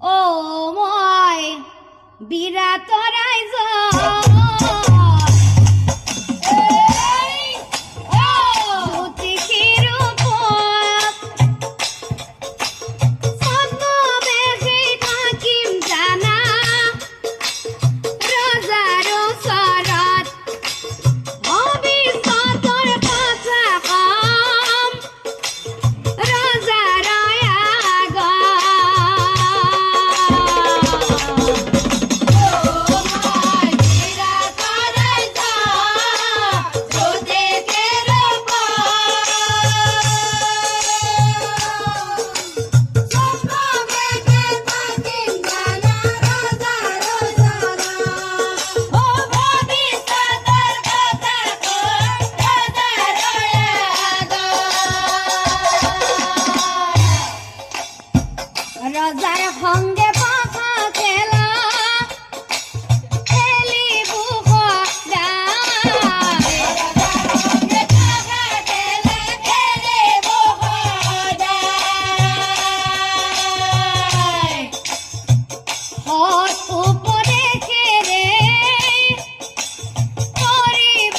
ও মই বিরাট Ryzen Roger সঙ্গে পাখা খেলা খেলিব উপদেশে রে করিব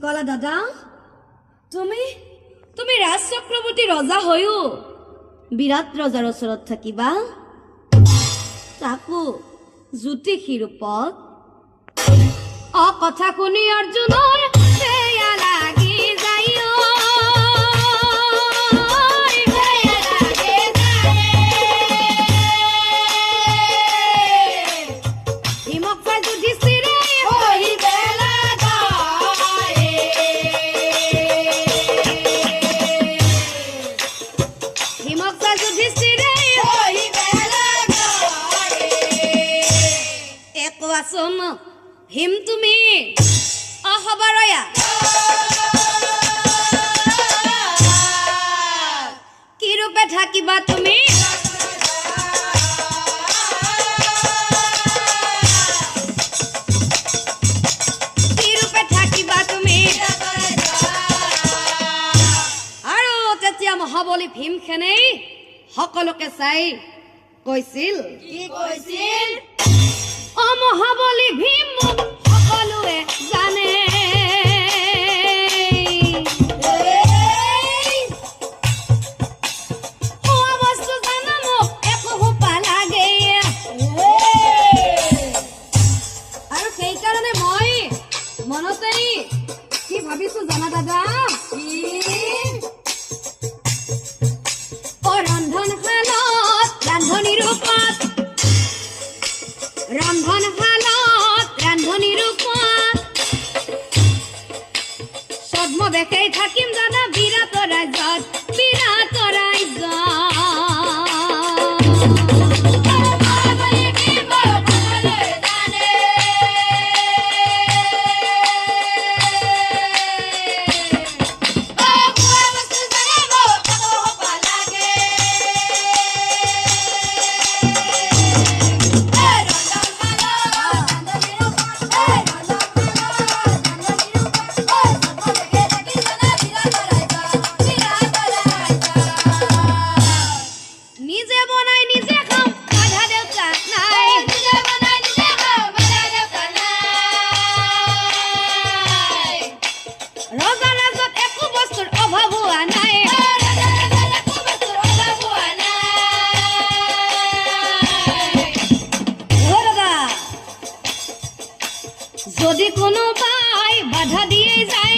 কলা দাদা তুমি রাজ চক্ৰৱৰ্তী ৰজা হৈও বিৰাট ৰজাৰ ওচৰত থাকিবা তাকো জ্যোতিষী ৰূপত কথা শুনি অৰ্জুনৰ বেয়া লাগি যায় হিম তুমি অহবাৰয়া কি ৰূপে থাকিবা তুমি আৰু তেতিয়া মহাবলী ভীমখেনেই সকলোকে চাই কৈছিল ও মহাবলী ভীম সকলোৱে জানে খোৱা বস্তু জানা মোক একো সোপা লাগে আৰু সেইকাৰণে মই মনতেই কি ভাবিছো জানা দাদা ৰন্ধনশালত ৰান্ধনী ৰূপত ৰান্ধনী ৰূপত ছদ্মবেশেই থাকিম জানা বিৰাট ৰাজ্যত যদি কোনোবাই বাধা দিয়ে যায়